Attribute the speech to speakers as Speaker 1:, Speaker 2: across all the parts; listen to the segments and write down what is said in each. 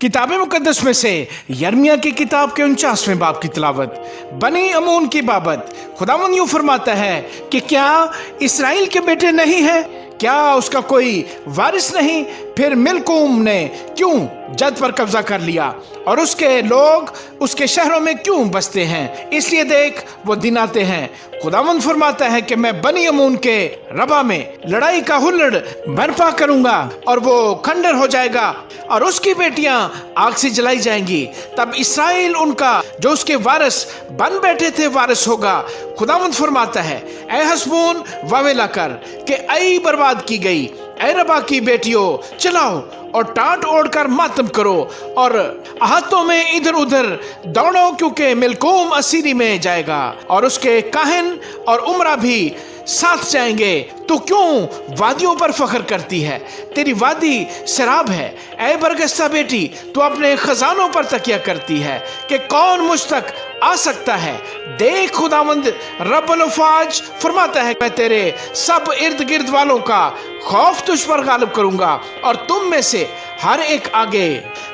Speaker 1: किताब मुकद्दस में से यर्मिया की किताब के 49वें बाब की तिलावत। बनी अमून की बाबत खुदावंद यूं फरमाता है कि क्या इसराइल के बेटे नहीं हैं? क्या उसका कोई वारिस नहीं? फिर मिल्कोम ने क्यों जद पर कब्जा कर लिया और उसके लोग उसके शहरों में क्यों बसते हैं? इसलिए देख वो दिन आते हैं, खुदावंद फरमाता है कि मैं बनी अमून के रबा में लड़ाई का हुल्लड़ बर्पा करूंगा और वो खंडर हो जाएगा और उसकी बेटियां आग से जलाई जाएंगी। तब इसराइल उनका जो उसके वारिस बन बैठे थे वारिस होगा। खुदावंद फरमाता है, ऐ हसबोन वावेला कर के आई बर्बाद की गई, ऐ रबा की बेटियों चलाओ और टाट ओढ़कर मातम करो और हाथों में इधर उधर दौड़ो, क्योंकि मिल्कोम असीरी में जाएगा और उसके काहन और उमरा भी साथ जाएंगे। तो क्यों वादियों पर फख्र करती है? तेरी वादी शराब है। ऐ बरगस्ता बेटी, तू अपने खजानों पर तकिया करती है कि कौन मुझ तक आ सकता है। देख खुदावंद रब्बुल अफ़वाज फरमाता है, मैं तेरे सब इर्द गिर्द वालों का खौफ तुझ पर गालिब करूंगा और तुम में से हर एक आगे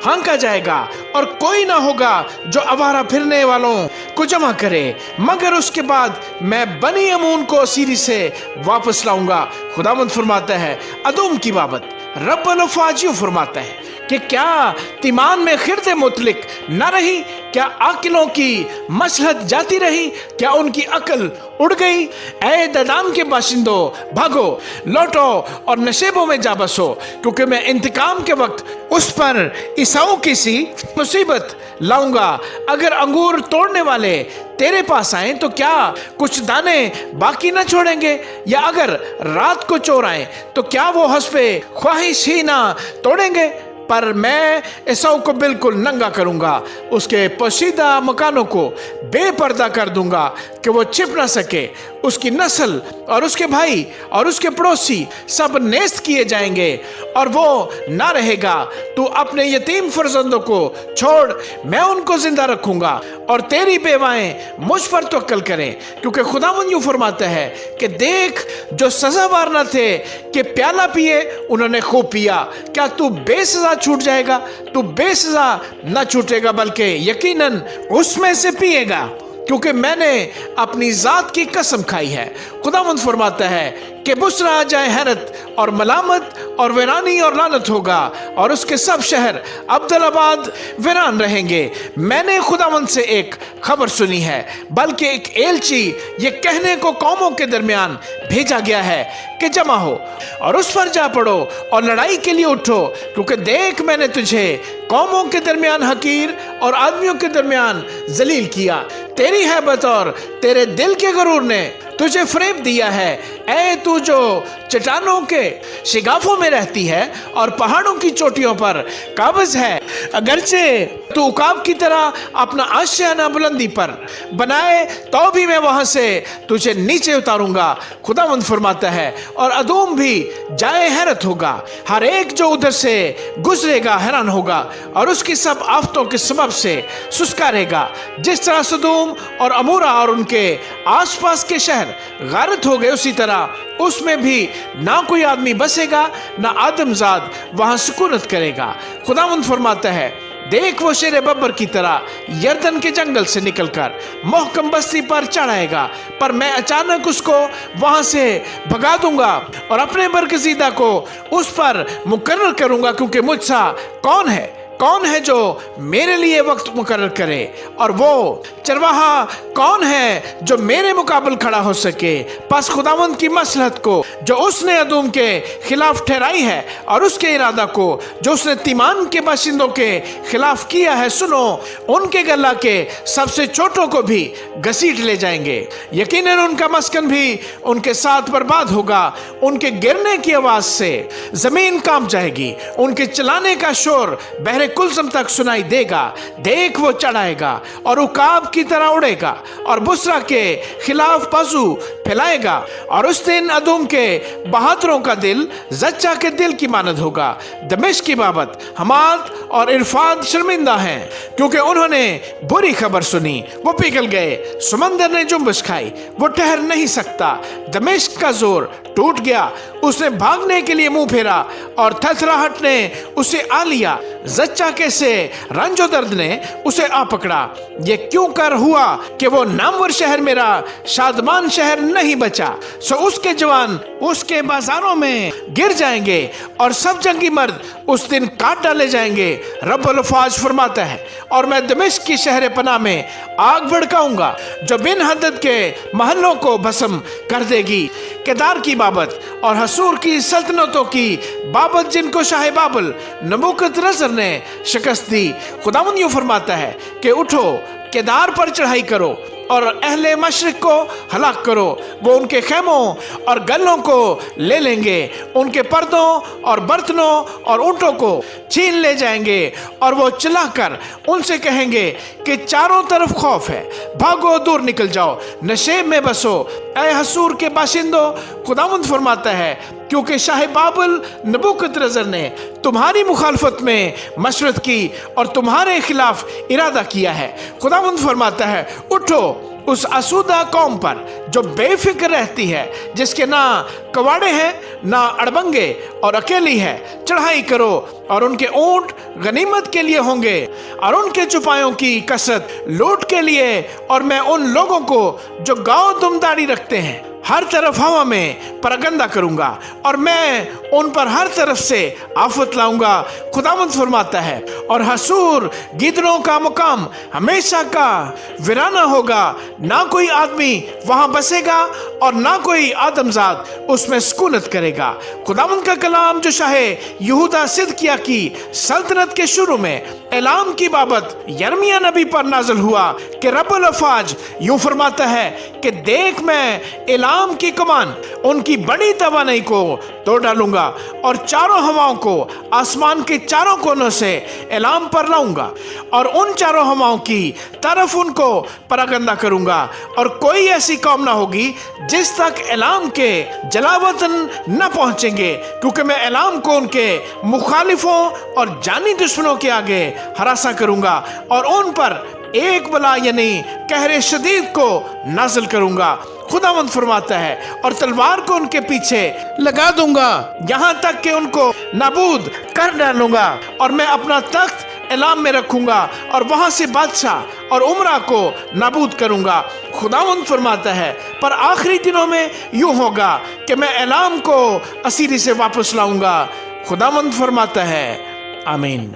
Speaker 1: हाँका जाएगा और कोई ना होगा जो आवारा फिरने वालों को जमा करे, मगर उसके बाद मैं बनी अमून को असीरी से वापस लाऊंगा। खुदावंद फरमाता है अदूम की बाबत रब्बुल अफ़वाज यूं फरमाता है कि क्या तिमान में खिरदे मुतलिक न रही? क्या आकिलों की मसलहत जाती रही? क्या उनकी अकल उड़ गई? ऐ ददान के बाशिंदों, भागो, लौटो और नशेबों में जा बसो, क्योंकि मैं इंतकाम के वक्त उस पर ईसाऊ की सी मुसीबत लाऊंगा। अगर अंगूर तोड़ने वाले तेरे पास आए तो क्या कुछ दाने बाकी न छोड़ेंगे? या अगर रात को चोर आए तो क्या वो हस्बे ख्वाहिश ही ना तोड़ेंगे? पर मैं एसाऊ को बिल्कुल नंगा करूंगा, उसके पोशीदा मकानों को बेपर्दा कर दूंगा कि वो छिप ना सके। उसकी नस्ल और उसके भाई और उसके पड़ोसी सब नेस्त किए जाएंगे और वो ना रहेगा। तू अपने यतीम फर्जंदों को छोड़, मैं उनको जिंदा रखूंगा और तेरी बेवाएं मुझ पर तवक्कल करें, क्योंकि खुदावंद यूं फरमाता है कि देख, जो सजावार न थे कि प्याला पिए उन्होंने खूब पिया, क्या तू बेसजा छूट जाएगा? तू बेसजा न छूटेगा, बल्कि यकीनन उसमें से पिएगा, क्योंकि मैंने अपनी जात की कसम खाई है। खुदावंद फरमाता है कि बुसरा आ जाए हैरत और मलामत और वीरानी और लानत होगा और उसके सब शहर अब्दुलाबाद वीरान रहेंगे। मैंने खुदावंद से एक खबर सुनी है, बल्कि एक एलची ये कहने को कौमों के दरमियान भेजा गया है कि जमा हो और उस पर जा पड़ो और लड़ाई के लिए उठो, क्योंकि देख मैंने तुझे कौमों के दरमियान हकीर और आदमियों के दरमियान जलील किया। तेरी हैबत और तेरे दिल के गरूर ने तुझे फरेब दिया है। ऐ तू जो चट्टानों के शिगाफों में रहती है और पहाड़ों की चोटियों पर काबिज है, अगरचे तू उकाब की तरह अपना आशियाना बुलंदी पर बनाए तो भी मैं वहां से तुझे नीचे उतारूंगा। खुदावंद फरमाता है और अदूम भी जाए हैरत होगा, हर एक जो उधर से गुजरेगा हैरान होगा और उसकी सब आफतों के सबब से सुस्का रहेगा। जिस तरह सदूम और अमूरा और उनके आसपास के शहर गारत हो गए, उसी तरह उसमें भी ना कोई आदमी बसेगा, ना आदमजाद वहां सुकूनत करेगा। खुदावंद फरमाता है, देख वो शेर बब्बर की तरह यर्दन के जंगल से निकलकर मोहकम बस्ती पर चढ़ाएगा, पर मैं अचानक उसको वहां से भगा दूंगा और अपने बरगजीदा को उस पर मुकर्रर करूंगा, क्योंकि मुझसा कौन है जो मेरे लिए वक्त मुकर्रर करे, और वो चरवाहा कौन है जो मेरे मुकाबल खड़ा हो सके। बस खुदावंद की मसलहत को जो उसने अदूम के खिलाफ ठहराई है और उसके इरादा को जो उसने तिमान के बाशिंदों के खिलाफ किया है, सुनो, उनके गला के सबसे छोटों को भी घसीट ले जाएंगे। यकीनन उनका मस्कन भी उनके साथ बर्बाद होगा। उनके गिरने की आवाज से जमीन कांप जाएगी, उनके चलाने का शोर बहरे कुलसम तक सुनाई देगा। देख वो चढ़ाएगा और उकाब की तरह उड़ेगा और बुसरा के खिलाफ बाजू फैलाएगा, और उस दिन अदूम के बहादुरों का दिल जच्चा के दिल की मानद होगा। दमिश्क की बाबत हमाद और इरफाद शर्मिंदा हैं, क्योंकि उन्होंने बुरी खबर सुनी, वो पिघल गए। समंदर ने जुम्बिश खाई, वो ठहर नहीं सकता। दमिश्क का जोर टूट गया, उसने भागने के लिए मुंह फेरा और थरथराहट ने उसे आ लिया। बच्चा कैसे रंजो दर्द ने उसे आ पकड़ा। ये क्यों कर हुआ कि वो नामवर शहर मेरा शादमान शहर नहीं बचा। सो उसके जवान उसके बाजारों में गिर जाएंगे और सब जंगी मर्द उस दिन काट डाले जाएंगे। रब्बुल अफ़वाज फरमाता है, और मैं दमिश्क की शहर पनाह में आग भड़काऊंगा जो बिन हदद के महलों को भस्म कर देगी। केदार की बाबत और हसूर की सल्तनतों की बाबत जिनको शाह बाबल नबूकदनेस्सर ने शिकस्त दी, खुदावंद यूं फरमाता है कि उठो, केदार पर चढ़ाई करो और अहले मशरिक को हलाक करो। वो उनके खेमों और गल्लों को ले लेंगे, उनके पर्दों और बर्तनों और ऊँटों को छीन ले जाएंगे, और वो चिल्लाकर उनसे कहेंगे कि चारों तरफ खौफ है, भागो दूर निकल जाओ, नशेब में बसो ऐ हसूर के बाशिंदों। खुदावंद फरमाता है, क्योंकि शाह बाबल नबूकदनेस्सर ने तुम्हारी मुखालफत में मशरत की और तुम्हारे खिलाफ इरादा किया है। खुदावंद फरमाता है, उठो उस आसूदा कौम पर जो बेफिक्र रहती है, जिसके ना कवाड़े हैं ना अड़बंगे और अकेली है, चढ़ाई करो और उनके ऊंट गनीमत के लिए होंगे और उनके चुपायों की कसरत लूट के लिए। और मैं उन लोगों को जो गाँव दुमदारी रखते हैं हर तरफ हवा में परगंदा करूंगा, और मैं उन पर हर तरफ से आफत लाऊंगा। खुदावंद फरमाता है, और हसूर गिदरों का मुकाम हमेशा का वीराना होगा, ना कोई आदमी वहां बसेगा और ना कोई आदमजाद उसमें सुकूनत करेगा। खुदावंद का कलाम जो शाह यहूदा सिदकिया की सल्तनत के शुरू में एलाम की बाबत यर्मिया नबी पर नाज़िल हुआ कि रब्बुल अफ़वाज यूं फरमाता है कि देख, मैं एलाम की कमान उनकी बड़ी तवानाई को तोड़ डालूंगा और चारों हवाओं को आसमान के चारों कोनों से एलाम पर लाऊंगा, और उन चारों हवाओं की तरफ उनको परगंदा करूंगा, और कोई ऐसी कौम ना होगी जिस तक एलाम के जलावतन न पहुंचेंगे, क्योंकि मैं एलाम को उनके मुखालिफों और जानी दुश्मनों के आगे हरासा करूंगा और उन पर एक बला यानी कहरे शदीद को नाज़िल करूंगा। खुदावंद फरमाता है, और तलवार को उनके पीछे लगा दूंगा यहाँ तक कि उनको नाबूद कर डालूंगा, और मैं अपना तख्त एलाम में रखूंगा और वहां से बादशाह और उमरा को नाबूद करूंगा। खुदावंद फरमाता है, पर आखिरी दिनों में यूं होगा कि मैं एलाम को असीरी से वापस लाऊंगा। खुदावंद फरमाता है, आमीन।